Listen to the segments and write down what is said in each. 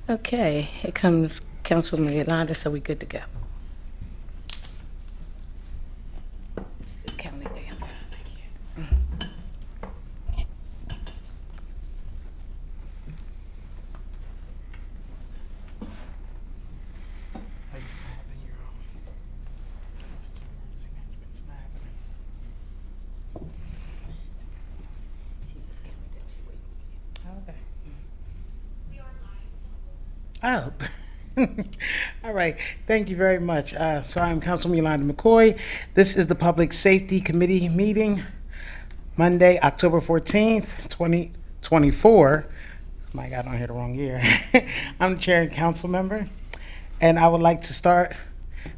Okay, here comes Councilwoman Yolanda, so we're good to go. Just count it down. Oh, all right. Thank you very much. So I'm Councilman Yolanda McCoy. This is the Public Safety Committee meeting, Monday, October 14th, 2024. I got on here the wrong year. I'm the chair and council member, and I would like to start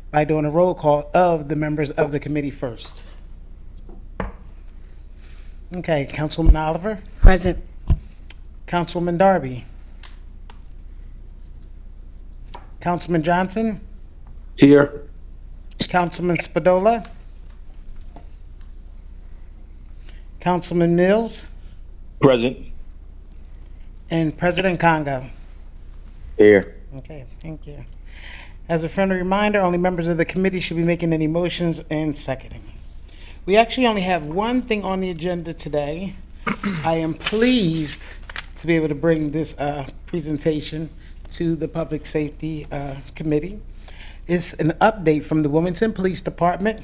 by doing a roll call of the members of the committee first. Okay, Councilwoman Oliver, Present. Councilwoman Darby, Councilman Johnson, Here. Councilman Spadola, Councilman Mills, Present. and President Congo. Here. Okay, thank you. As a friendly reminder, only members of the committee should be making any motions and seconding. We actually only have one thing on the agenda today. I am pleased to be able to bring this presentation to the Public Safety Committee. It's an update from the Wilmington Police Department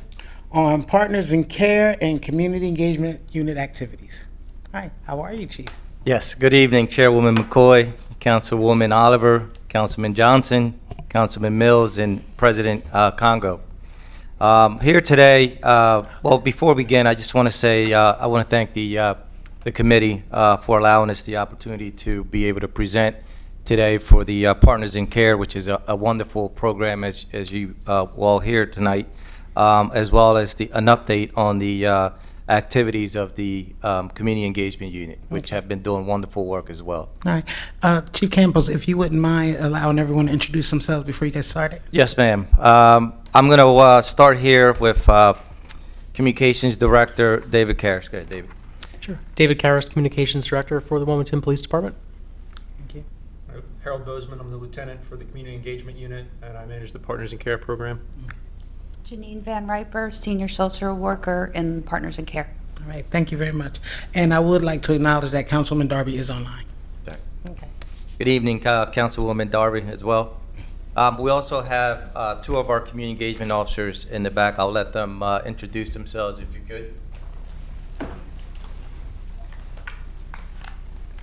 on Partners in Care and Community Engagement Unit activities. Hi, how are you, Chief? Yes, good evening, Chairwoman McCoy, Councilwoman Oliver, Councilman Johnson, Councilman Mills, and President Congo. Here today, well, before we begin, I just want to say I want to thank the committee for allowing us the opportunity to be able to present today for the Partners in Care, which is a wonderful program, as you all hear tonight, as well as an update on the activities of the Community Engagement Unit, which have been doing wonderful work as well. All right. Chief Campbell, if you wouldn't mind allowing everyone to introduce themselves before you get started. Yes, ma'am. I'm going to start here with Communications Director David Karras. Go ahead, David. Sure. David Karras, Communications Director for the Wilmington Police Department. Thank you. Harold Bozeman, I'm the lieutenant for the Community Engagement Unit, and I manage the Partners in Care program. Janine Van Riper, Senior Social Worker in Partners in Care. All right, thank you very much. And I would like to acknowledge that Councilwoman Darby is online. Okay. Good evening, Councilwoman Darby as well. We also have two of our community engagement officers in the back. I'll let them introduce themselves if you could.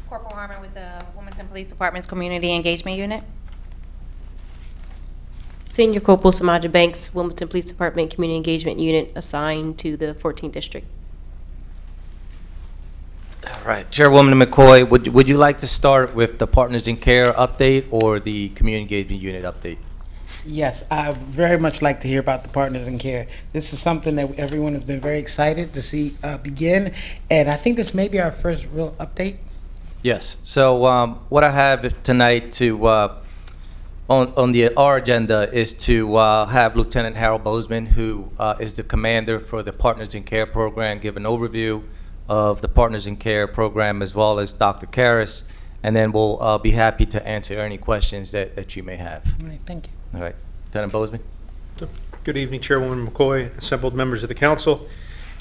Corporal Harmon with the Wilmington Police Department's Community Engagement Unit. Senior Corporal Samaja Banks, Wilmington Police Department Community Engagement Unit, assigned to the 14th District. All right, Chairwoman McCoy, would you like to start with the Partners in Care update or the Community Engagement Unit update? Yes, I very much like to hear about the Partners in Care. This is something that everyone has been very excited to see begin, and I think this may be our first real update. Yes. So what I have tonight to on our agenda is to have Lieutenant Harold Bozeman, who is the commander for the Partners in Care program, give an overview of the Partners in Care program, as well as Dr. Karras, and then we'll be happy to answer any questions that you may have. All right, thank you. All right, Lieutenant Bozeman. Good evening, Chairwoman McCoy, assembled members of the council.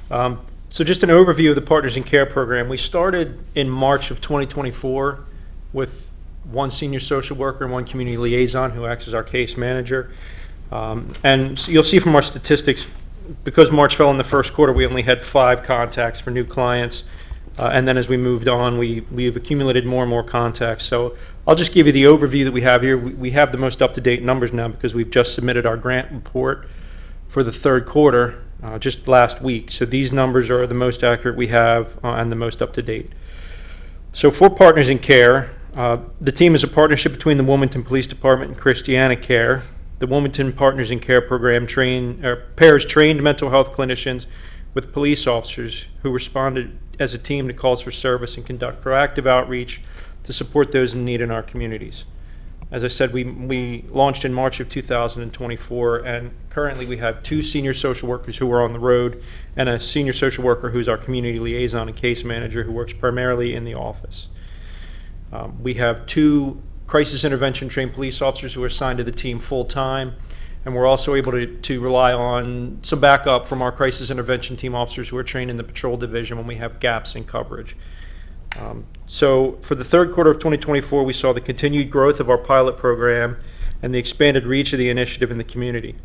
So just an overview of the Partners in Care program. We started in March of 2024 with one senior social worker and one community liaison who acts as our case manager. And so you'll see from our statistics, because March fell in the first quarter, we only had 5 contacts for new clients. And then as we moved on, we've accumulated more and more contacts. So I'll just give you the overview that we have here. We have the most up-to-date numbers now because we've just submitted our grant report for the third quarter just last week. So these numbers are the most accurate we have and the most up-to-date. So for Partners in Care, the team is a partnership between the Wilmington Police Department and Christiana Care. The Wilmington Partners in Care program pairs trained mental health clinicians with police officers who responded as a team to calls for service and conduct proactive outreach to support those in need in our communities. As I said, we launched in March of 2024, and currently we have 2 senior social workers who are on the road and a senior social worker who's our community liaison and case manager who works primarily in the office. We have 2 crisis intervention trained police officers who are assigned to the team full-time. And we're also able to rely on some backup from our crisis intervention team officers who are trained in the patrol division when we have gaps in coverage. So for the third quarter of 2024, we saw the continued growth of our pilot program and the expanded reach of the initiative in the community.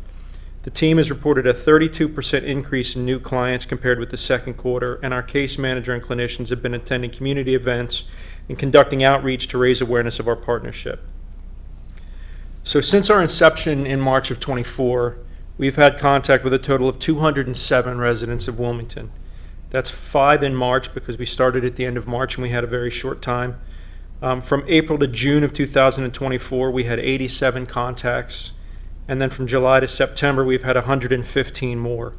The team has reported a 32% increase in new clients compared with the second quarter, and our case manager and clinicians have been attending community events and conducting outreach to raise awareness of our partnership. So since our inception in March of 24, we've had contact with a total of 207 residents of Wilmington. That's 5 in March because we started at the end of March and we had a very short time. From April to June of 2024, we had 87 contacts. And then from July to September, we've had 115 more.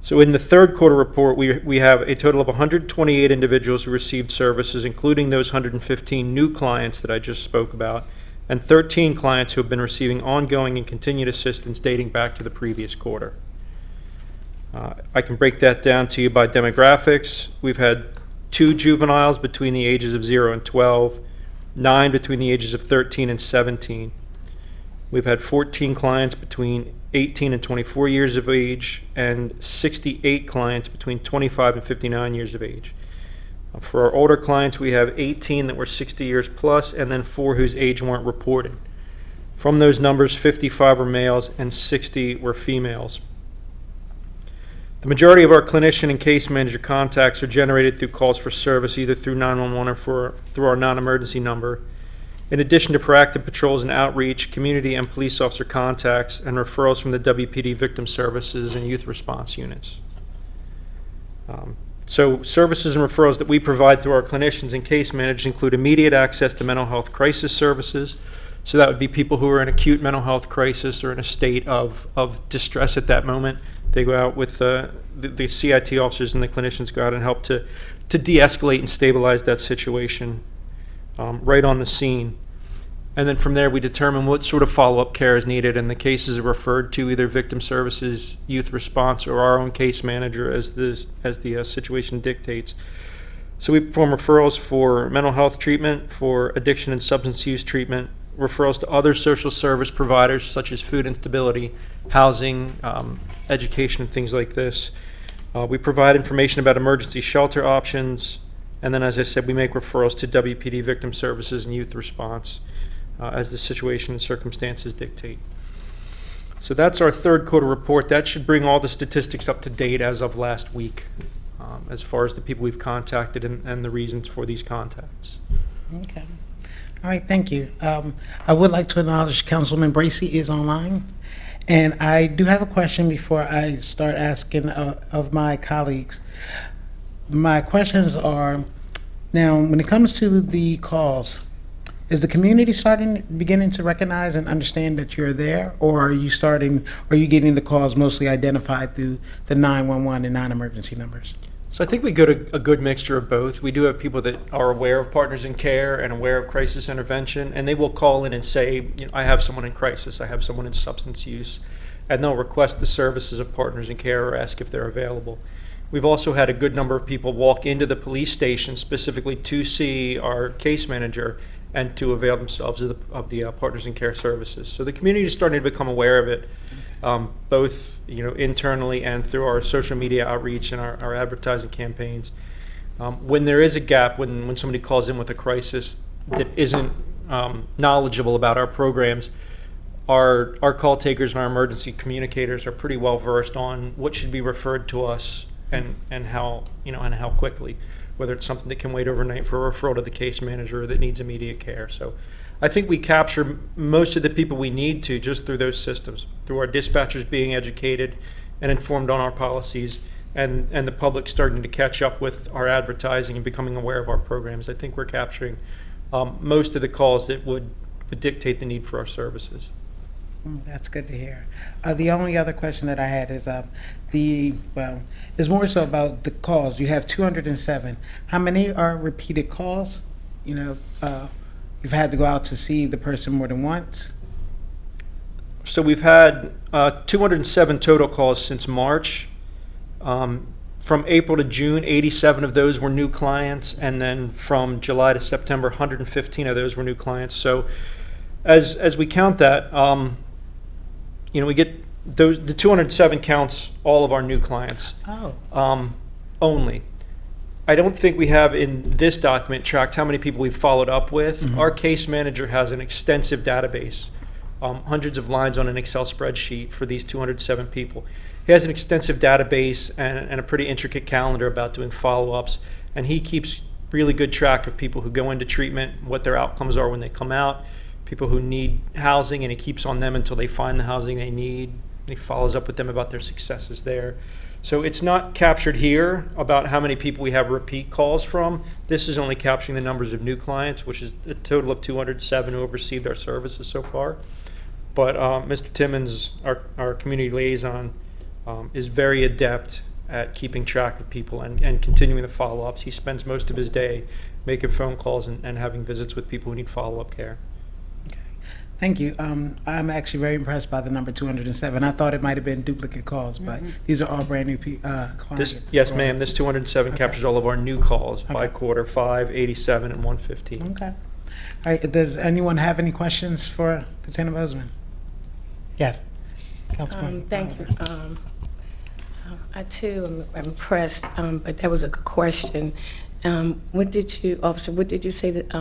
So in the third quarter report, we have a total of 128 individuals who received services, including those 115 new clients that I just spoke about, and 13 clients who have been receiving ongoing and continued assistance dating back to the previous quarter. I can break that down to you by demographics. We've had 2 juveniles between the ages of 0 and 12, 9 between the ages of 13 and 17. We've had 14 clients between 18 and 24 years of age, and 68 clients between 25 and 59 years of age. For our older clients, we have 18 that were 60 years plus, and then 4 whose age weren't reported. From those numbers, 55 were males and 60 were females. The majority of our clinician and case manager contacts are generated through calls for service, either through 911 or through our non-emergency number. In addition to proactive patrols and outreach, community and police officer contacts, and referrals from the WPD Victim Services and Youth Response units. So services and referrals that we provide through our clinicians and case managers include immediate access to mental health crisis services. So that would be people who are in acute mental health crisis or in a state of distress at that moment. They go out with the CIT officers and the clinicians go out and help to de-escalate and stabilize that situation right on the scene. And then from there, we determine what sort of follow-up care is needed, and the cases are referred to either Victim Services, Youth Response, or our own case manager as the situation dictates. So we perform referrals for mental health treatment, for addiction and substance use treatment, referrals to other social service providers such as food instability, housing, education, and things like this. We provide information about emergency shelter options, and then, as I said, we make referrals to WPD Victim Services and Youth Response as the situation and circumstances dictate. So that's our third quarter report. That should bring all the statistics up to date as of last week, as far as the people we've contacted and the reasons for these contacts. Okay. All right, thank you. I would like to acknowledge Councilman Bracy is online. And I do have a question before I start asking of my colleagues. My questions are, now, when it comes to the calls, is the community beginning to recognize and understand that you're there, or are you getting the calls mostly identified through the 911 and non-emergency numbers? So I think we get a good mixture of both. We do have people that are aware of Partners in Care and aware of crisis intervention, and they will call in and say, I have someone in crisis, I have someone in substance use, and they'll request the services of Partners in Care or ask if they're available. We've also had a good number of people walk into the police station specifically to see our case manager and to avail themselves of the Partners in Care services. So the community is starting to become aware of it, both internally and through our social media outreach and our advertising campaigns. When there is a gap, when somebody calls in with a crisis that isn't knowledgeable about our programs, our call takers and our emergency communicators are pretty well versed on what should be referred to us and how quickly, whether it's something that can wait overnight for a referral to the case manager or that needs immediate care. So I think we capture most of the people we need to just through those systems, through our dispatchers being educated and informed on our policies, and the public starting to catch up with our advertising and becoming aware of our programs. I think we're capturing most of the calls that would dictate the need for our services. That's good to hear. The only other question that I had is is more so about the calls. You have 207. How many are repeated calls? You've had to go out to see the person more than once? So we've had 207 total calls since March. From April to June, 87 of those were new clients, and then from July to September, 115 of those were new clients. So as we count that, we get the 207 counts all of our new clients Oh, only. I don't think we have in this document tracked how many people we've followed up with. Our case manager has an extensive database, hundreds of lines on an Excel spreadsheet for these 207 people. He has an extensive database and a pretty intricate calendar about doing follow-ups, and he keeps really good track of people who go into treatment, what their outcomes are when they come out, people who need housing, and he keeps on them until they find the housing they need. And he follows up with them about their successes there. So it's not captured here about how many people we have repeat calls from. This is only capturing the numbers of new clients, which is a total of 207 who have received our services so far. But Mr. Timmons, our community liaison, is very adept at keeping track of people and continuing the follow-ups. He spends most of his day making phone calls and having visits with people who need follow-up care. thank you. I'm actually very impressed by the number 207. I thought it might have been duplicate calls, but these are all brand new clients. Yes, ma'am, this 207 captures all of our new calls by Okay. quarter, 5, 87, and 115. Okay. All right, does anyone have any questions for Lieutenant Bozeman? Yes. Councilman. Thank you. I too am impressed, but that was a good question. Officer, what did you say that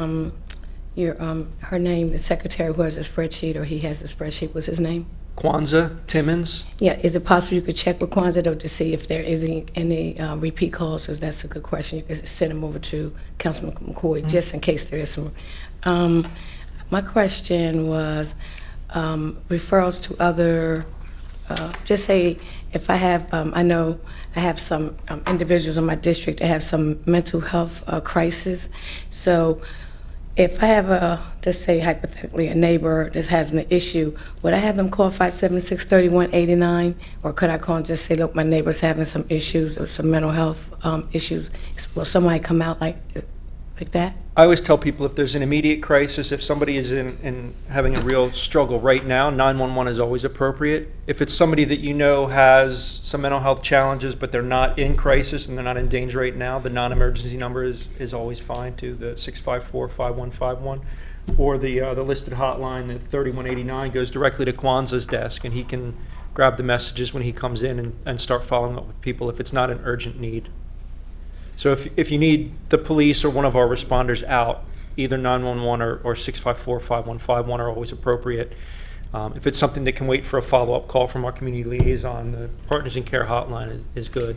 her name, the secretary who has a spreadsheet, or he has a spreadsheet, was his name? Kwanzaa Timmons. Yeah, is it possible you could check with Kwanzaa though to see if there is any repeat calls? Because that's a good question. You could send them over to Councilman McCoy just in case there is some. My question was referrals to other. Just say if I have, I know I have some individuals in my district that have some mental health crisis. So if I have just say hypothetically, a neighbor that has an issue, would I have them call 576-3189? Or could I call and just say, look, my neighbor's having some issues or some mental health issues? Will somebody come out like that? I always tell people if there's an immediate crisis, if somebody is in having a real struggle right now, 911 is always appropriate. If it's somebody that you know has some mental health challenges, but they're not in crisis and they're not in danger right now, the non-emergency number is always fine too, the 654-5151. Or the listed hotline, the 3189, goes directly to Kwanzaa's desk, and he can grab the messages when he comes in and start following up with people if it's not an urgent need. So if you need the police or one of our responders out, either 911 or 654-5151 are always appropriate. If it's something that can wait for a follow-up call from our community liaison, the Partners in Care hotline is good.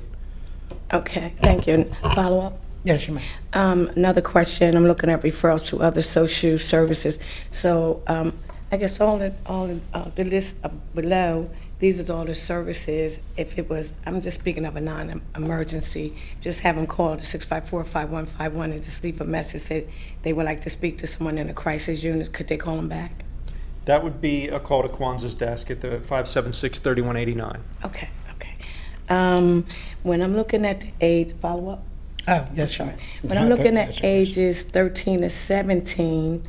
Okay, thank you. And follow up? Yes, you may. Another question, I'm looking at referrals to other social services. So I guess all the list below, these are all the services. If it was, I'm just speaking of a non-emergency, just have them call the 654-5151 and just leave a message that they would like to speak to someone in a crisis unit. Could they call them back? That would be a call to Kwanzaa's desk at the 576-3189. Okay. When I'm looking at the age, follow up? Oh, yes, you may. When I'm looking at ages 13 to 17,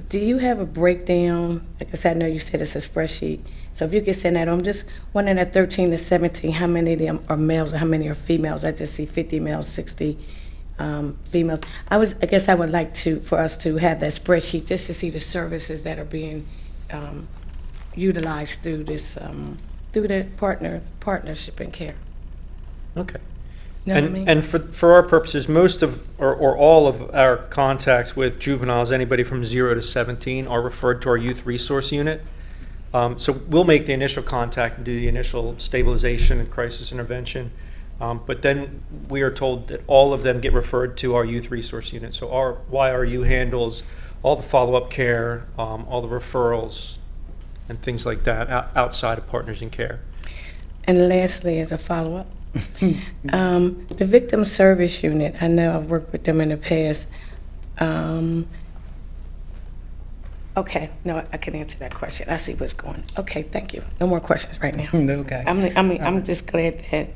do you have a breakdown? Like I said, I know you said it's a spreadsheet. So if you could send that, I'm just wondering at 13 to 17, how many of them are males and how many are females? I just see 50 males, 60 females. I guess I would like for us to have that spreadsheet just to see the services that are being utilized through this, through the partnership and care. Okay. Know what I mean? And for our purposes, most of, or all of our contacts with juveniles, anybody from 0 to 17, are referred to our youth resource unit. So we'll make the initial contact and do the initial stabilization and crisis intervention. But then we are told that all of them get referred to our youth resource unit. So our YRU handles all the follow-up care, all the referrals, and things like that outside of Partners in Care. And lastly, as a follow-up, the Victim Service Unit, I know I've worked with them in the past. Okay, no, I can answer that question. I see what's going. Okay, thank you. No more questions right now. Okay. I'm just glad that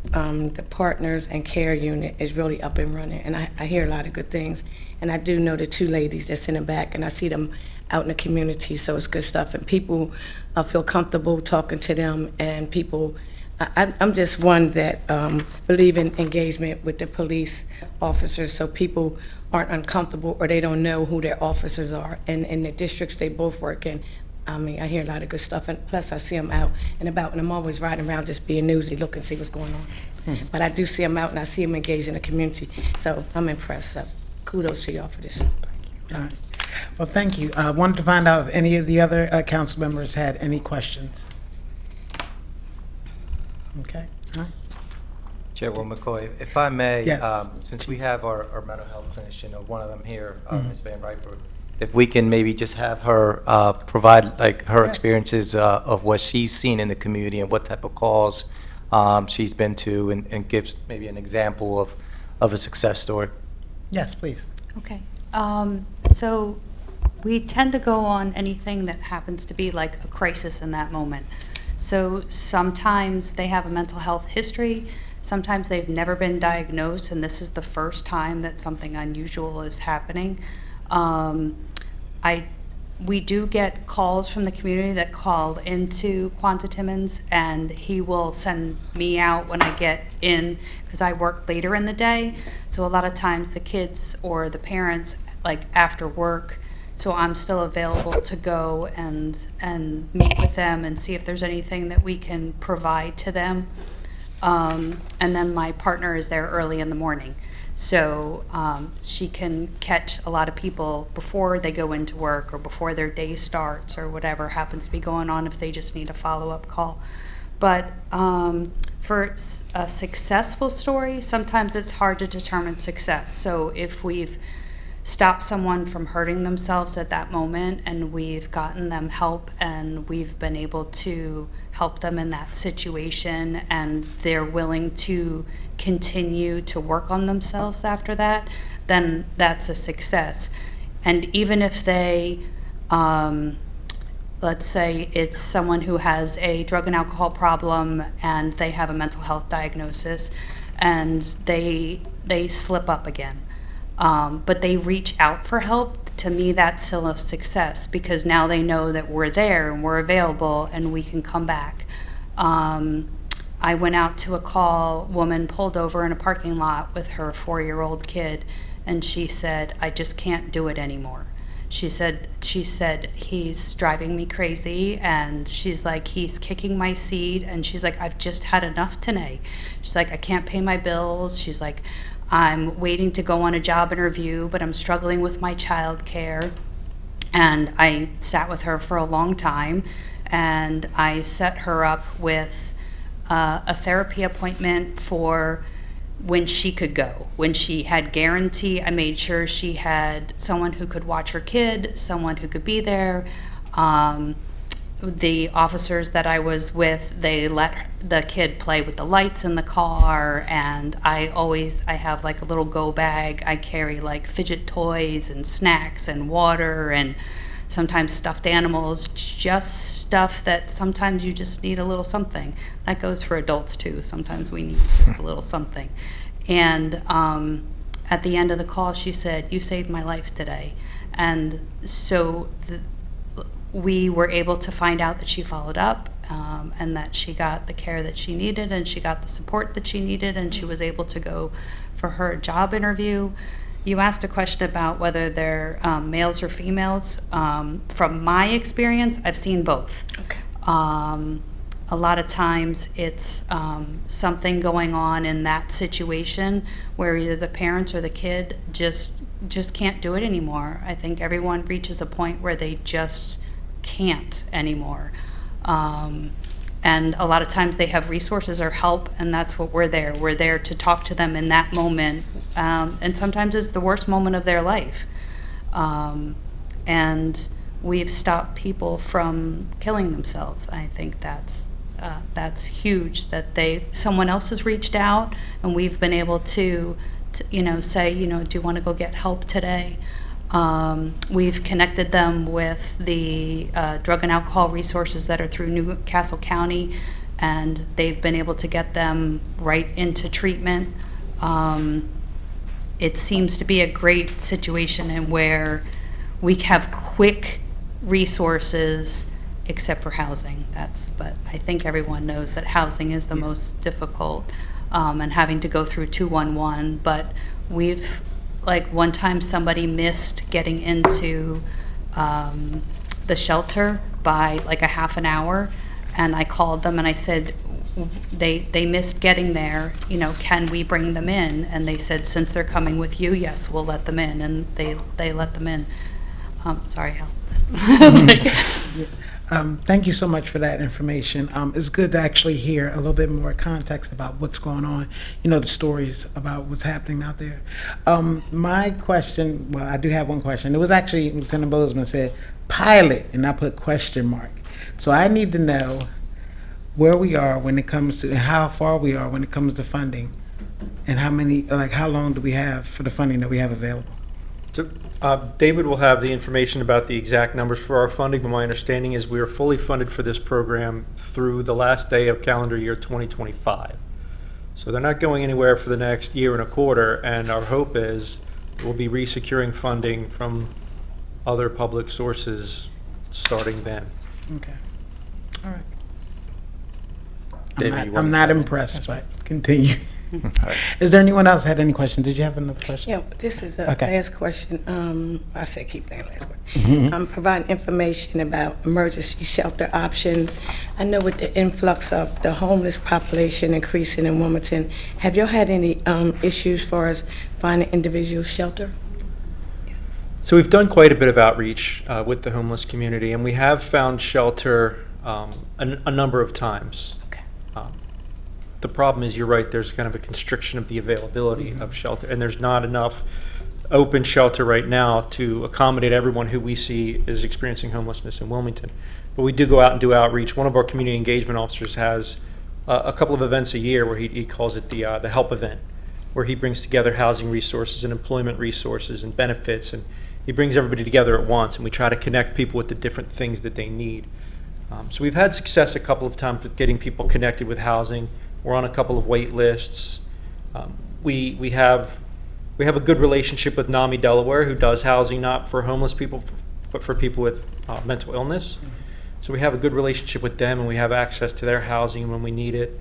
the Partners and Care Unit is really up and running, and I hear a lot of good things. And I do know the two ladies that's in the back, and I see them out in the community, so it's good stuff. And people feel comfortable talking to them, and people I'm just one that believe in engagement with the police officers, so people aren't uncomfortable or they don't know who their officers are. And in the districts they both work in, I mean, I hear a lot of good stuff, and plus I see them out and about, and I'm always riding around just being nosy, looking to see what's going on. But I do see them out, and I see them engaged in the community, so I'm impressed. So kudos to y'all for this. All right. Well, thank you. I wanted to find out if any of the other council members had any questions. Okay. All right. Chairwoman McCoy, if I may, Yes. since we have our mental health clinician, or one of them here, Ms. Van Riper, if we can maybe just have her provide like her Yeah. experiences of what she's seen in the community and what type of calls she's been to, and gives maybe an example of a success story. Yes, please. Okay. So we tend to go on anything that happens to be like a crisis in that moment. So sometimes they have a mental health history, sometimes they've never been diagnosed, and this is the first time that something unusual is happening. We do get calls from the community that call into Kwanzaa Timmons, and he will send me out when I get in, because I work later in the day. So a lot of times the kids or the parents, like after work, so I'm still available to go and meet with them and see if there's anything that we can provide to them. And then my partner is there early in the morning. So she can catch a lot of people before they go into work or before their day starts or whatever happens to be going on, if they just need a follow-up call. But for a successful story, sometimes it's hard to determine success. So if we've stopped someone from hurting themselves at that moment and we've gotten them help and we've been able to help them in that situation and they're willing to continue to work on themselves after that, then that's a success. And even if they, let's say it's someone who has a drug and alcohol problem and they have a mental health diagnosis and they slip up again, but they reach out for help, to me that's still a success, because now they know that we're there and we're available and we can come back. I went out to a call, woman pulled over in a parking lot with her 4-year-old kid, and she said, I just can't do it anymore. She said, he's driving me crazy, and she's like, he's kicking my seat, and she's like, I've just had enough today. She's like, I can't pay my bills. She's like, I'm waiting to go on a job interview, but I'm struggling with my child care. And I sat with her for a long time, and I set her up with a therapy appointment for when she could go. When she had guarantee, I made sure she had someone who could watch her kid, someone who could be there. The officers that I was with, they let the kid play with the lights in the car, and I have like a little go bag. I carry like fidget toys and snacks and water and sometimes stuffed animals, just stuff that sometimes you just need a little something. That goes for adults too. Sometimes we need just a little something. And at the end of the call, she said, you saved my life today. And so we were able to find out that she followed up, and that she got the care that she needed and she got the support that she needed, and she was able to go for her job interview. You asked a question about whether they're males or females. From my experience, I've seen both. Okay. A lot of times it's something going on in that situation where either the parents or the kid just can't do it anymore. I think everyone reaches a point where they just can't anymore. And a lot of times they have resources or help, and that's what we're there. We're there to talk to them in that moment. And sometimes it's the worst moment of their life. And we've stopped people from killing themselves. I think that's huge, that someone else has reached out, and we've been able to say, do you want to go get help today? We've connected them with the drug and alcohol resources that are through Newcastle County, and they've been able to get them right into treatment. It seems to be a great situation in where we have quick resources except for housing. But I think everyone knows that housing is the most difficult, and having to go through 211. But we've, like, one time somebody missed getting into the shelter by like a half an hour, and I called them and I said, they missed getting there, you know, can we bring them in? And they said, since they're coming with you, yes, we'll let them in, and they let them in. Sorry, Hal. Thank you so much for that information. It's good to actually hear a little bit more context about what's going on, you know, the stories about what's happening out there. My question, well, I do have one question. It was actually, Lieutenant Bozeman said pilot, and I put question mark. So I need to know where we are when it comes to, and how far we are when it comes to funding, and how many, like, how long do we have for the funding that we have available? So, David will have the information about the exact numbers for our funding, but my understanding is we are fully funded for this program through the last day of calendar year 2025. So they're not going anywhere for the next year and a quarter, and our hope is we'll be resecuring funding from other public sources starting then. Okay. All right. David, you I'm want- not impressed, but continue. Is there anyone else had any questions? Did you have another question? Yeah, this is a Okay. last question. I said keep that last one. I'm providing information about emergency shelter options. I know with the influx of the homeless population increasing in Wilmington, have y'all had any issues as far as finding individual shelter? So we've done quite a bit of outreach with the homeless community, and we have found shelter a number of times. Okay. The problem is, you're right, there's kind of a constriction of the availability of shelter, and there's not enough open shelter right now to accommodate everyone who we see is experiencing homelessness in Wilmington. But we do go out and do outreach. One of our community engagement officers has a couple of events a year where he calls it the help event, where he brings together housing resources and employment resources and benefits, and he brings everybody together at once, and we try to connect people with the different things that they need. So we've had success a couple of times with getting people connected with housing. We're on a couple of wait lists. We have a good relationship with NAMI Delaware, who does housing not for homeless people, but for people with mental illness. So we have a good relationship with them, and we have access to their housing when we need it.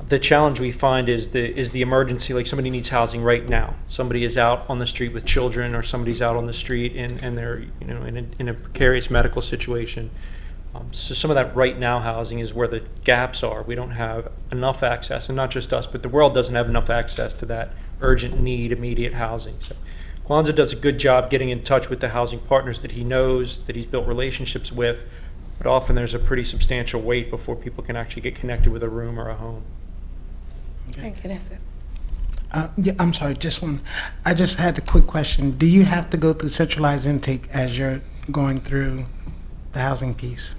The challenge we find is the emergency, like somebody needs housing right now. Somebody is out on the street with children, or somebody's out on the street and they're, you know, in a precarious medical situation. So some of that right now housing is where the gaps are. We don't have enough access, and not just us, but the world doesn't have enough access to that urgent need, immediate housing. So Kwanzaa does a good job getting in touch with the housing partners that he knows, that he's built relationships with, but often there's a pretty substantial wait before people can actually get connected with a room or a home. Thank you, that's it. Yeah, I'm sorry, just one. I just had a quick question. Do you have to go through centralized intake as you're going through the housing piece?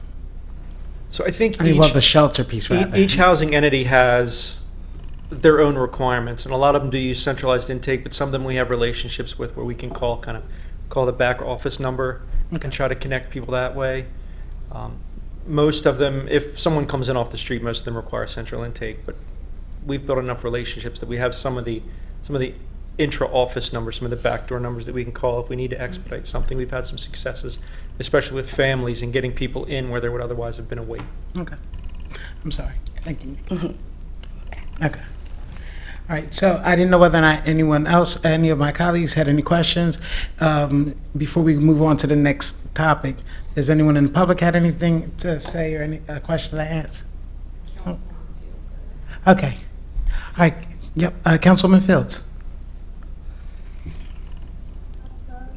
So I think I mean, well, the shelter piece, rather. each housing entity has their own requirements, and a lot of them do use centralized intake, but some of them we have relationships with where we can call the back office number and try to connect people that way. Most of them, if someone comes in off the street, most of them require central intake, but we've built enough relationships that we have some of the intra-office numbers, some of the backdoor numbers that we can call if we need to expedite something. We've had some successes, especially with families and getting people in where there would otherwise have been a wait. Okay. I'm sorry. Thank you. Okay. All right, so I didn't know whether or not anyone else, any of my colleagues had any questions. Before we move on to the next topic, does anyone in the public had anything to say or any questions to answer? Oh. Okay. All right, yep, Councilwoman Fields.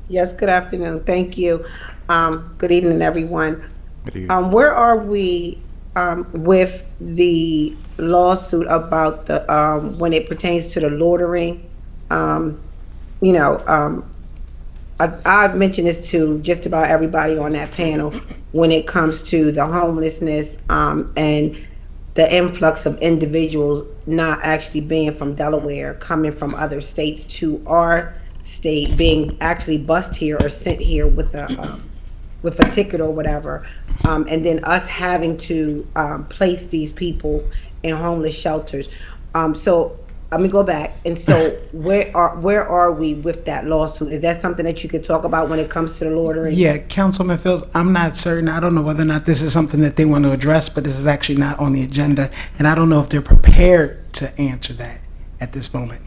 Yes, good afternoon. Thank you. Good evening, everyone. Where are we with the lawsuit about the when it pertains to the loitering? I've mentioned this to just about everybody on that panel when it comes to the homelessness and the influx of individuals not actually being from Delaware, coming from other states to our state, being actually bused here or sent here with a ticket or whatever, and then us having to place these people in homeless shelters. So let me go back. And so where are we with that lawsuit? Is that something that you could talk about when it comes to the loitering? Yeah, Councilman Fields, I'm not certain. I don't know whether or not this is something that they want to address, but this is actually not on the agenda, and I don't know if they're prepared to answer that at this moment.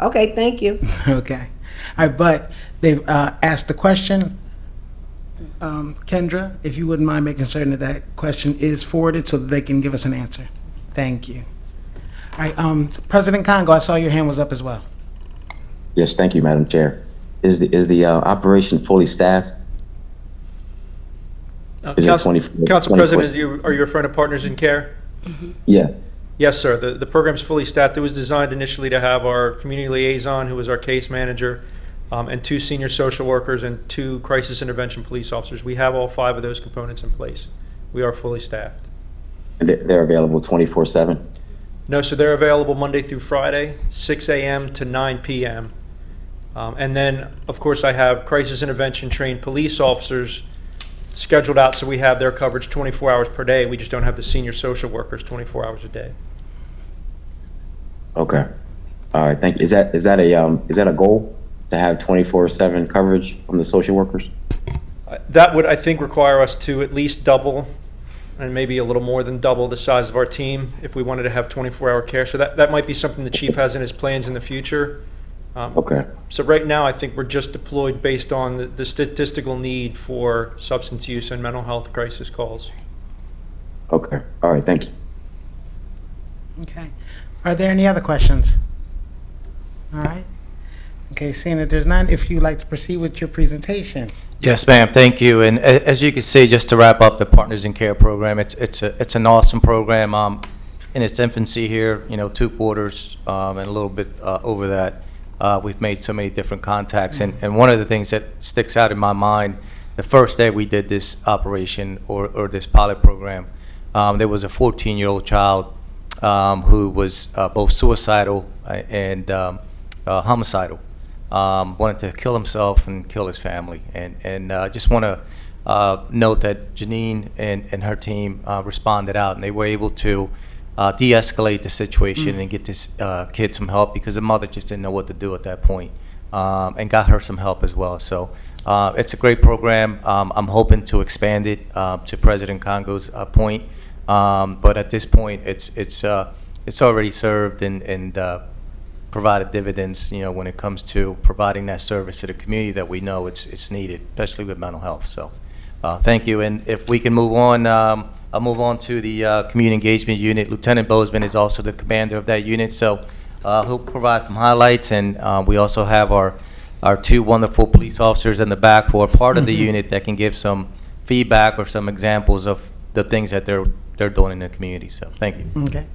Okay, thank you. Okay. All right, but they've asked the question. Kendra, if you wouldn't mind making certain that that question is forwarded so that they can give us an answer. Thank you. All right, President Congo, I saw your hand was up as well. Yes, thank you, Madam Chair. Is the operation fully staffed? Is it 24 Council President, 24? are you referring to Partners in Care? Yeah. Yes, sir. The program's fully staffed. It was designed initially to have our community liaison, who was our case manager, and 2 senior social workers and 2 crisis intervention police officers. We have all 5 of those components in place. We are fully staffed. And they're available 24/7? No, so they're available Monday through Friday, 6 a.m. to 9 p.m. And then, of course, I have crisis intervention trained police officers scheduled out, so we have their coverage 24 hours per day. We just don't have the senior social workers 24 hours a day. Okay. All right, thank you. Is that a goal to have 24/7 coverage from the social workers? That would, I think, require us to at least double and maybe a little more than double the size of our team if we wanted to have 24-hour care. So that might be something the chief has in his plans in the future. Okay. So right now, I think we're just deployed based on the statistical need for substance use and mental health crisis calls. Okay. All right, thank you. Okay. Are there any other questions? All right. Okay, seeing that there's none, if you'd like to proceed with your presentation. Yes, ma'am. Thank you. And as you can see, just to wrap up the Partners in Care program, it's an awesome program. In its infancy here, 2 quarters and a little bit over that. We've made so many different contacts, and one of the things that sticks out in my mind, the first day we did this operation or this pilot program, there was a 14-year-old child who was both suicidal and homicidal. Wanted to kill himself and kill his family, and just want to note that Janine and her team responded out, and they were able to de-escalate the situation and get this kid some help, because the mother just didn't know what to do at that point, and got her some help as well. So it's a great program. I'm hoping to expand it to President Congo's point, but at this point, it's already served and provided dividends, when it comes to providing that service to the community that we know it's needed, especially with mental health. So thank you. And if we can move on, I'll move on to the Community Engagement Unit. Lieutenant Bozeman is also the commander of that unit, so he'll provide some highlights. And we also have our 2 wonderful police officers in the back who are part of the unit that can give some feedback or some examples of the things that they're doing in the community. So thank you. Okay.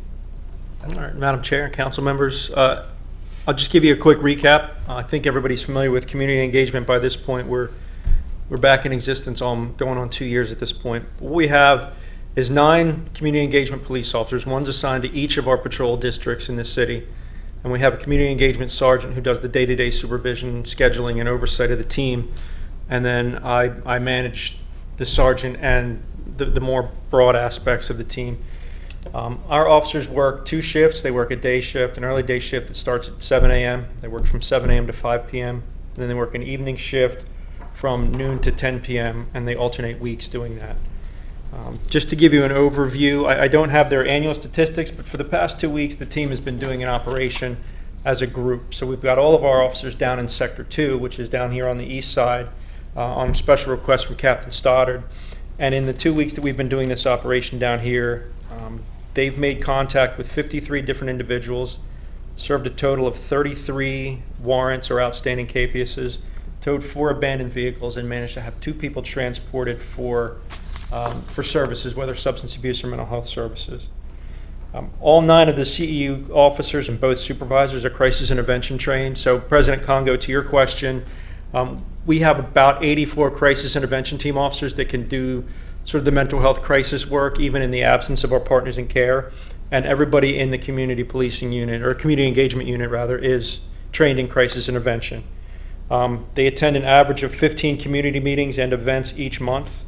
All right, Madam Chair, council members, I'll just give you a quick recap. I think everybody's familiar with community engagement by this point. We're back in existence going on 2 years at this point. What we have is 9 community engagement police officers. One's assigned to each of our patrol districts in the city. And we have a community engagement sergeant who does the day-to-day supervision, scheduling, and oversight of the team. And then I manage the sergeant and the more broad aspects of the team. Our officers work 2 shifts. They work a day shift, an early day shift that starts at 7 a.m. They work from 7 a.m. to 5 p.m. And then they work an evening shift from noon to 10 p.m. and they alternate weeks doing that. Just to give you an overview, I don't have their annual statistics, but for the past 2 weeks, the team has been doing an operation as a group. So we've got all of our officers down in Sector 2, which is down here on the east side, on special request from Captain Stoddard. And in the 2 weeks that we've been doing this operation down here, they've made contact with 53 different individuals, served a total of 33 warrants or outstanding capiases, towed 4 abandoned vehicles, and managed to have 2 people transported for services, whether substance abuse or mental health services. All 9 of the CEU officers and both supervisors are crisis intervention trained. So President Congo, to your question, we have about 84 crisis intervention team officers that can do sort of the mental health crisis work, even in the absence of our Partners in Care. And everybody in the community policing unit, or community engagement unit rather, is trained in crisis intervention. They attend an average of 15 community meetings and events each month.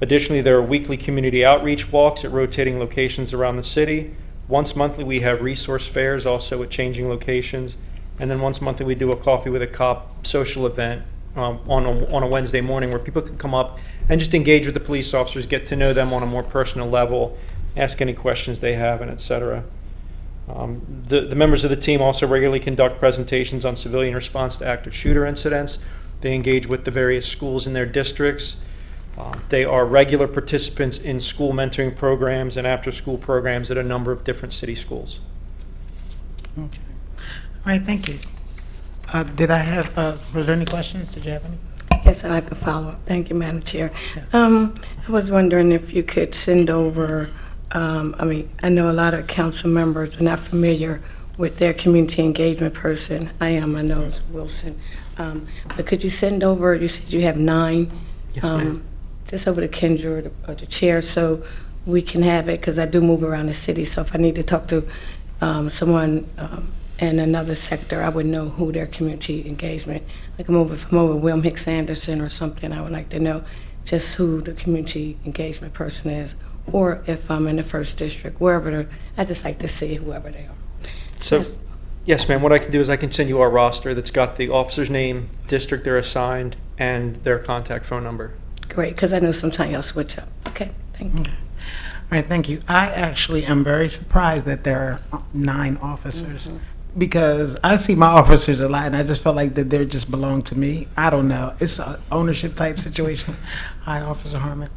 Additionally, there are weekly community outreach walks at rotating locations around the city, Once monthly, we have resource fairs also at changing locations. And then once monthly, we do a coffee with a cop social event on a Wednesday morning where people can come up and just engage with the police officers, get to know them on a more personal level, ask any questions they have, and et cetera. The members of the team also regularly conduct presentations on civilian response to active shooter incidents. They engage with the various schools in their districts. They are regular participants in school mentoring programs and after-school programs at a number of different city schools. Okay. All right, thank you. Did I have, was there any questions? Did you have any? Yes, and I could follow up. Thank you, Madam Chair. I was wondering if you could send over, I know a lot of council members are not familiar with their community engagement person. I know it's Wilson. But could you send over, you said you have 9? Yes, ma'am. Just over to Kendra or the chair so we can have it, because I do move around the city. So if I need to talk to someone in another sector, I would know who their community engagement, like if I'm over William Hicks Anderson or something, I would like to know just who the community engagement person is, or if I'm in the first district, wherever, I just like to see whoever they are. So, Yes. yes, ma'am, what I can do is I can send you our roster that's got the officer's name, district they're assigned, and their contact phone number. Great, because I know sometimes y'all switch up. Okay, thank you. All right, thank you. I actually am very surprised that there are 9 officers because I see my officers a lot and I just felt like that they just belong to me. I don't know. It's an ownership type situation. Hi, Officer Harmon.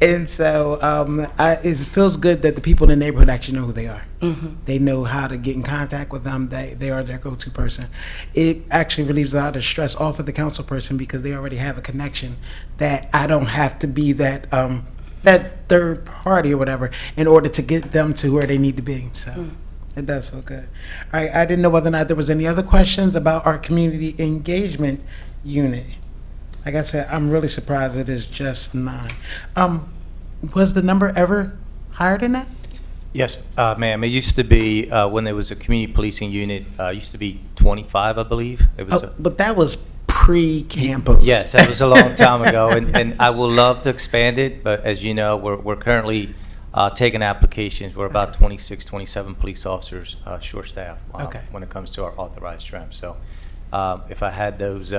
And so it feels good that the people in the neighborhood actually know who they are. They know how to get in contact with them. They are their go-to person. It actually relieves a lot of stress off of the council person because they already have a connection that I don't have to be that that third party or whatever in order to get them to where they need to be. So it does feel good. All right, I didn't know whether or not there was any other questions about our community engagement unit. Like I said, I'm really surprised it is just 9. Was the number ever higher than that? Yes, ma'am. It used to be, when there was a community policing unit, it used to be 25, I believe. It was But that was pre-campus. Yes, that was a long time ago, and I would love to expand it, but as you know, we're currently taking applications. We're about 26, 27 police officers short-staffed when it comes to our authorized strength. So if I had those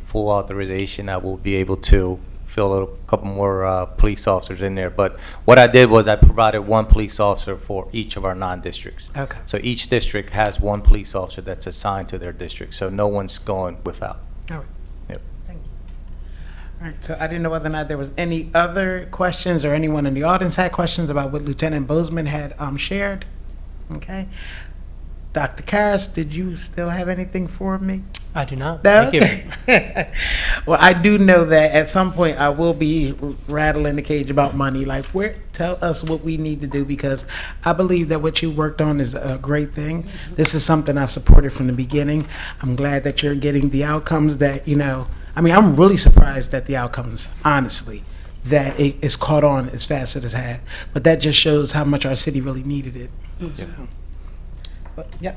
full authorization, I will be able to fill a couple more police officers in there. But what I did was I provided 1 police officer for each of our 9 districts. Okay. So each district has 1 police officer that's assigned to their district, so no one's going without. All right. Yep. Thank you. All right, so I didn't know whether or not there was any other questions or anyone in the audience had questions about what Lieutenant Bozeman had shared. Okay. Dr. Karras, did you still have anything for me? I do not. No? Thank you. Well, I do know that at some point I will be rattling the cage about money. Like, tell us what we need to do, because I believe that what you worked on is a great thing. This is something I've supported from the beginning. I'm glad that you're getting the outcomes that, I'm really surprised at the outcomes, honestly, that it is caught on as fast as it has. But that just shows how much our city really needed it. So, but, yeah.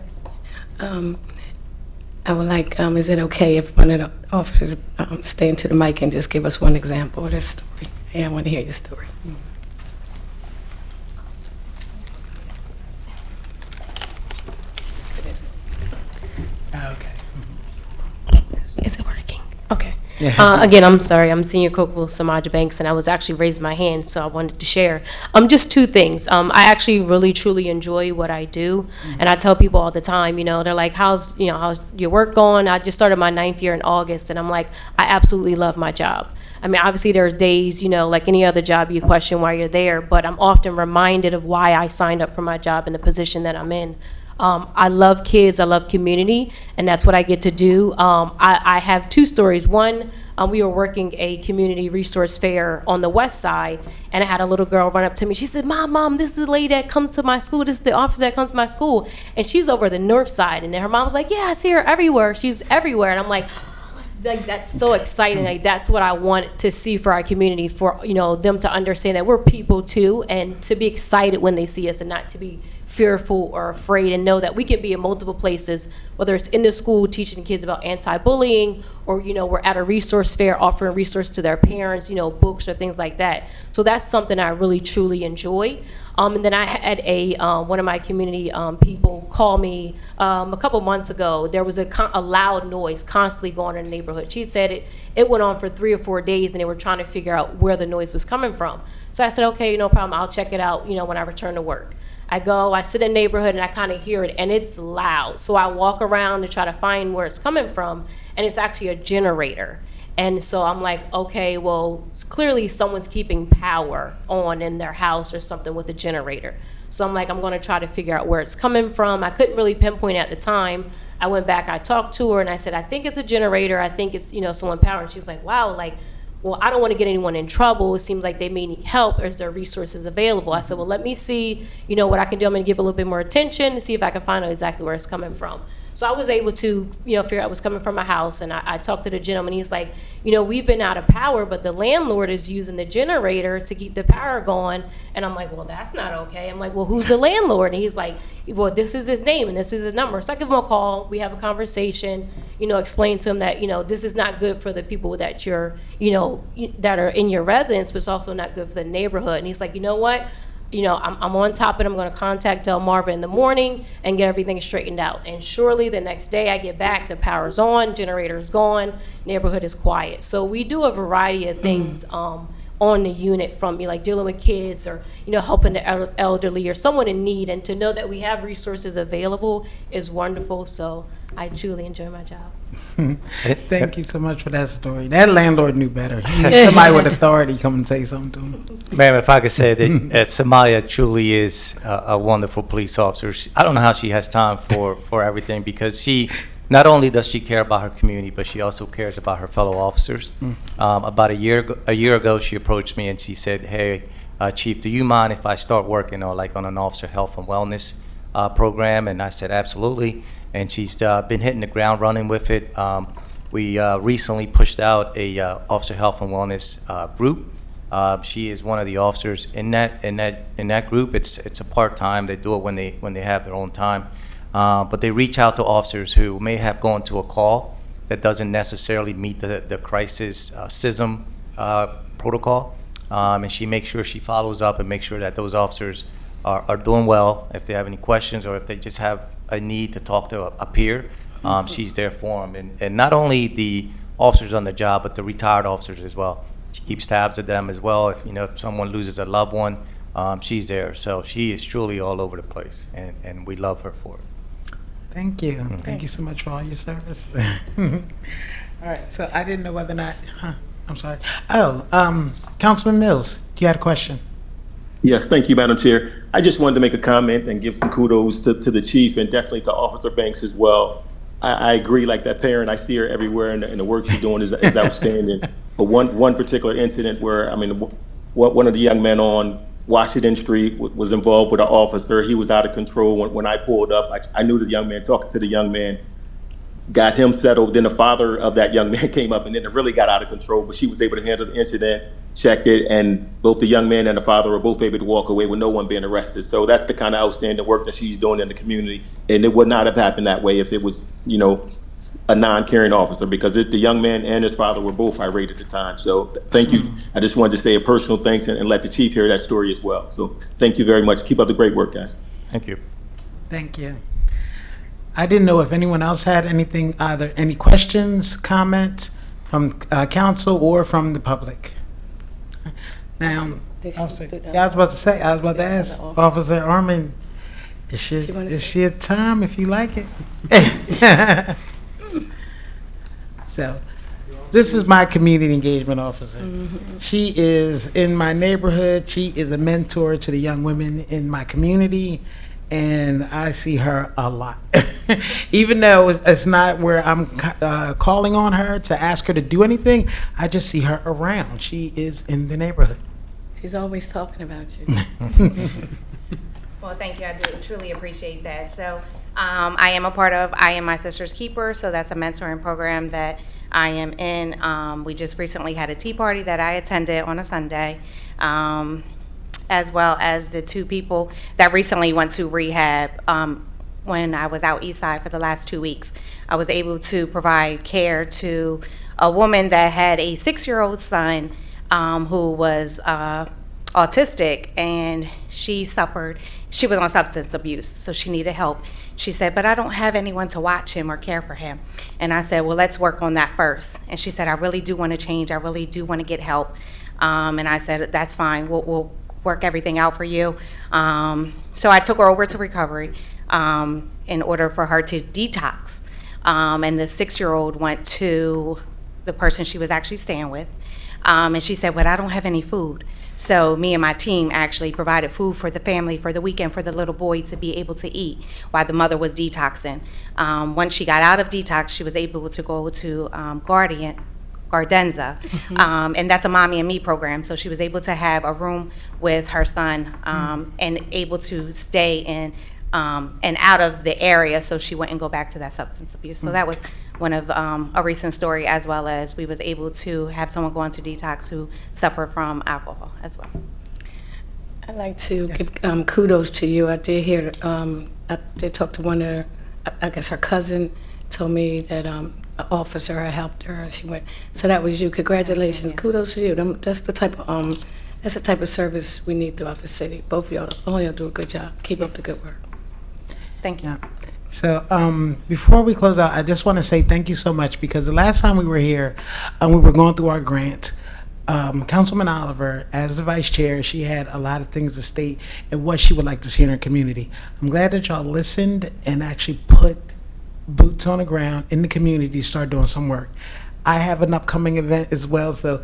I would like, is it okay if one of the officers stand to the mic and just give us one example of their story? Yeah, I want to hear your story. Okay. Is it working? Okay. Yeah. Again, I'm sorry. I'm Senior Corporal Samaj Banks, and I was actually raising my hand, so I wanted to share. Just 2 things. I actually really, truly enjoy what I do, and I tell people all the time, they're like, how's your work going? I just started my 9th year in August, and I'm like, I absolutely love my job. I mean, obviously there's days, like any other job, you question why you're there, but I'm often reminded of why I signed up for my job and the position that I'm in. I love kids, I love community, and that's what I get to do. I have 2 stories. One, we were working a community resource fair on the west side, and I had a little girl run up to me. She said, Mom, this is the lady that comes to my school. This is the officer that comes to my school. And she's over the north side, and then her mom was like, yeah, I see her everywhere. She's everywhere. And I'm like, that's so exciting. Like, that's what I want to see for our community, for them to understand that we're people too, and to be excited when they see us and not to be fearful or afraid, and know that we can be in multiple places, whether it's in the school teaching kids about anti-bullying, or we're at a resource fair offering resources to their parents, books or things like that. So that's something I really truly enjoy. And then I had one of my community people call me a couple months ago. There was a loud noise constantly going in the neighborhood. She said it went on for 3 or 4 days, and they were trying to figure out where the noise was coming from. So I said, okay, no problem. I'll check it out, when I return to work. I sit in the neighborhood, and I kind of hear it, and it's loud. So I walk around to try to find where it's coming from, and it's actually a generator. And so I'm like, okay, well, clearly someone's keeping power on in their house or something with a generator. So I'm like, I'm going to try to figure out where it's coming from. I couldn't really pinpoint at the time. I went back, I talked to her, and I said, I think it's a generator. I think it's, someone powering. She's like, wow, well, I don't want to get anyone in trouble. It seems like they may need help. Or is there resources available? I said, well, let me see, what I can do. I'm going to give a little bit more attention to see if I can find out exactly where it's coming from. So I was able to, figure out what's coming from my house, and I talked to the gentleman. He's like, we've been out of power, but the landlord is using the generator to keep the power going. And I'm like, well, that's not okay. I'm like, well, who's the landlord? And he's like, well, this is his name and this is his number. So I give him a call. We have a conversation, explain to him that, this is not good for the people that you're, that are in your residence, but it's also not good for the neighborhood. And he's like, you know what? I'm on top of it. I'm going to contact Delmarva in the morning and get everything straightened out. And surely the next day I get back, the power's on, generator's gone, neighborhood is quiet. So we do a variety of things on the unit, from like dealing with kids or helping the elderly or someone in need. And to know that we have resources available is wonderful. So I truly enjoy my job. Thank you so much for that story. That landlord knew better. He had somebody with authority come and say something to him. Ma'am, if I could say that Samaya truly is a wonderful police officer. I don't know how she has time for everything, because not only does she care about her community, but she also cares about her fellow officers. About a year ago, she approached me and she said, hey, Chief, do you mind if I start working on an officer health and wellness program? And I said, absolutely. And she's been hitting the ground running with it. We recently pushed out a officer health and wellness group. She is one of the officers in that group. It's a part-time. They do it when they have their own time. But they reach out to officers who may have gone to a call that doesn't necessarily meet the crisis CISM protocol. And she makes sure she follows up and makes sure that those officers are doing well. If they have any questions or if they just have a need to talk to a peer, she's there for them. And not only the officers on the job, but the retired officers as well. She keeps tabs of them as well. If someone loses a loved one, she's there. So she is truly all over the place, and we love her for it. Thank you. Thank you so much for all your service. All right, so I didn't know whether or not, I'm sorry. Councilman Mills, you had a question? Yes, thank you, Madam Chair. I just wanted to make a comment and give some kudos to the chief and definitely to Officer Banks as well. I agree, like that parent, I see her everywhere, and the work she's doing is outstanding. But one particular incident where, one of the young men on Washington Street was involved with an officer. He was out of control. When I pulled up, I knew the young man, talking to the young man, got him settled. Then the father of that young man came up, and then it really got out of control. But she was able to handle the incident, checked it, and both the young man and the father were both able to walk away with no one being arrested. So that's the kind of outstanding work that she's doing in the community. And it would not have happened that way if it was, a non-caring officer, because the young man and his father were both irate at the time. So thank you. I just wanted to say a personal thanks and let the chief hear that story as well. So thank you very much. Keep up the great work, guys. Thank you. Thank you. I didn't know if anyone else had anything, either any questions, comments from council or from the public. Now, I was about to ask Officer Armin, is she a time if you like it? So, this is my community engagement officer. She is in my neighborhood. She is a mentor to the young women in my community, and I see her a lot. Even though it's not where I'm calling on her to ask her to do anything, I just see her around. She is in the neighborhood. She's always talking about you. Well, thank you. I do truly appreciate that. So I am a part of I Am My Sister's Keeper, so that's a mentoring program that I am in. We just recently had a tea party that I attended on a Sunday, as well as the 2 people that recently went to rehab. When I was out east side for the last 2 weeks, I was able to provide care to a woman that had a 6-year-old son who was autistic, and she was on substance abuse, so she needed help. She said, but I don't have anyone to watch him or care for him. And I said, well, let's work on that first. And she said, I really do want to change. I really do want to get help. And I said, that's fine. We'll work everything out for you. So I took her over to recovery in order for her to detox. And the 6-year-old went to the person she was actually staying with. And she said, but I don't have any food. So me and my team actually provided food for the family for the weekend for the little boy to be able to eat while the mother was detoxing. Once she got out of detox, she was able to go to Gardenza, and that's a mommy and me program. So she was able to have a room with her son and able to stay in and out of the area so she wouldn't go back to that substance abuse. So that was one of a recent story, as well as we was able to have someone go into detox who suffered from alcohol as well. I'd like to give kudos to you. I did hear, I did talk to one of her, I guess her cousin told me that an officer had helped her. She went, so that was you. Congratulations. Kudos to you. That's the type of service we need throughout the city. Both of y'all, all y'all do a good job. Keep up the good work. Thank you. Yeah. So before we close out, I just want to say thank you so much, because the last time we were here, we were going through our grant. Councilman Oliver, as the vice chair, she had a lot of things to state and what she would like to see in her community. I'm glad that y'all listened and actually put boots on the ground in the community to start doing some work. I have an upcoming event as well, so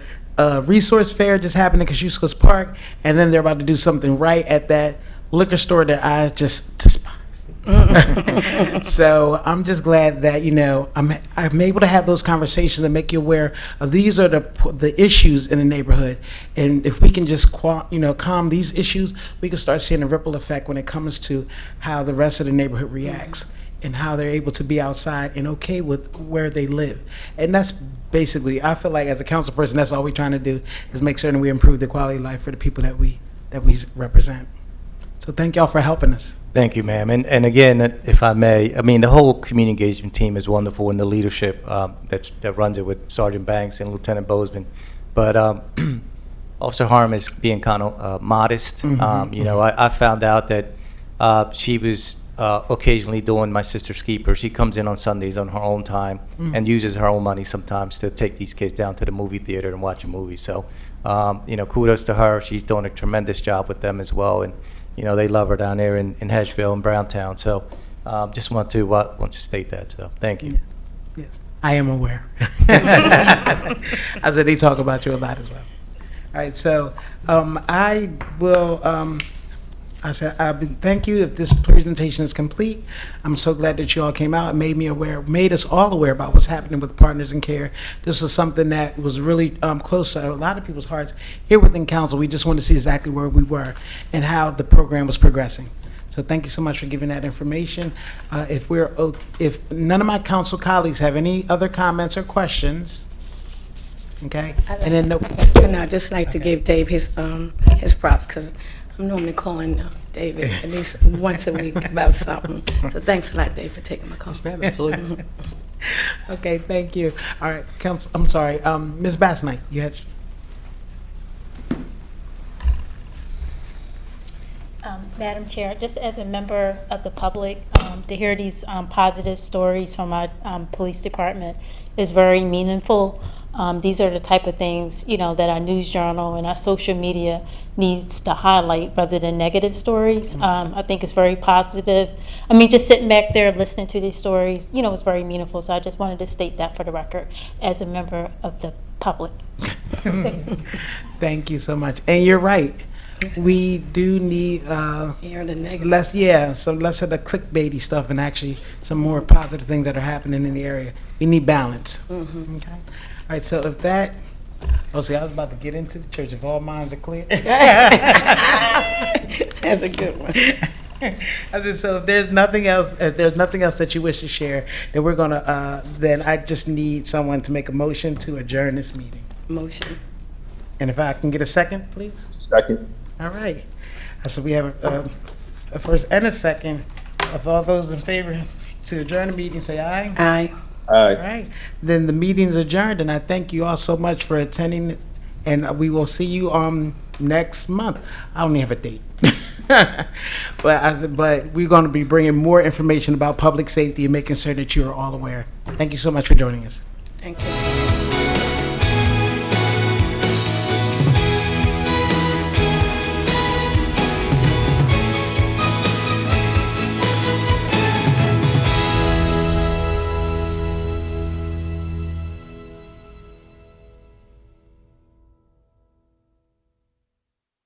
resource fair just happened in Kosciuszko's Park, and then they're about to do something right at that liquor store that I just despise. So I'm just glad that, you know, I'm able to have those conversations and make you aware of these are the issues in the neighborhood, and if we can just calm these issues, we can start seeing a ripple effect when it comes to how the rest of the neighborhood reacts and how they're able to be outside and okay with where they live. And that's basically, I feel like as a council person, that's all we're trying to do, is make certain we improve the quality of life for the people that we represent. So thank y'all for helping us. Thank you, ma'am. And again, if I may, I mean, the whole community engagement team is wonderful, and the leadership that runs it with Sergeant Banks and Lieutenant Bozeman. But Officer Harm is being kind of modest. You know, I found out that she was occasionally doing my sister's keeper. She comes in on Sundays on her own time and uses her own money sometimes to take these kids down to the movie theater and watch a movie. So, you know, kudos to her. She's doing a tremendous job with them as well. And you know, they love her down there in Hedgeville and Browntown. So just want to state that. So thank you. Yes, I am aware. I said they talk about you a lot as well. All right, so I will, thank you. If this presentation is complete, I'm so glad that you all came out and made us all aware about what's happening with Partners in Care. This was something that was really close to a lot of people's hearts here within council. We just want to see exactly where we were and how the program was progressing. So thank you so much for giving that information. If none of my council colleagues have any other comments or questions, okay, and then I'd just like to give Dave his props, because I'm normally calling David at least once a week about something. So thanks a lot, Dave, for taking my call. Absolutely. Okay, thank you. All right, Council, I'm sorry, Ms. Bassnight, you had. Madam Chair, just as a member of the public, to hear these positive stories from our police department is very meaningful. These are the type of things, you know, that our news journal and our social media needs to highlight rather than negative stories. I think it's very positive. I mean, just sitting back there listening to these stories, you know, it's very meaningful. So I just wanted to state that for the record as a member of the public. Thank you so much. And you're right. We do need less of the clickbaity stuff and actually some more positive things that are happening in the area. We need balance. Okay. All right, so if that, I was about to get into the church, if all minds are clear. That's a good one. I said, so if there's nothing else that you wish to share, then we're gonna, then I just need someone to make a motion to adjourn this meeting. Motion. And if I can get a second, please? Second. All right. So we have a first and a second. Of all those in favor to adjourn the meeting, say aye. Aye. All All right. Then the meeting's adjourned, and I thank you all so much for attending And we will see you next month. I don't even have a date. But we're going to be bringing more information about public safety and making sure that you are all aware. Thank you so much for joining us. Thank you.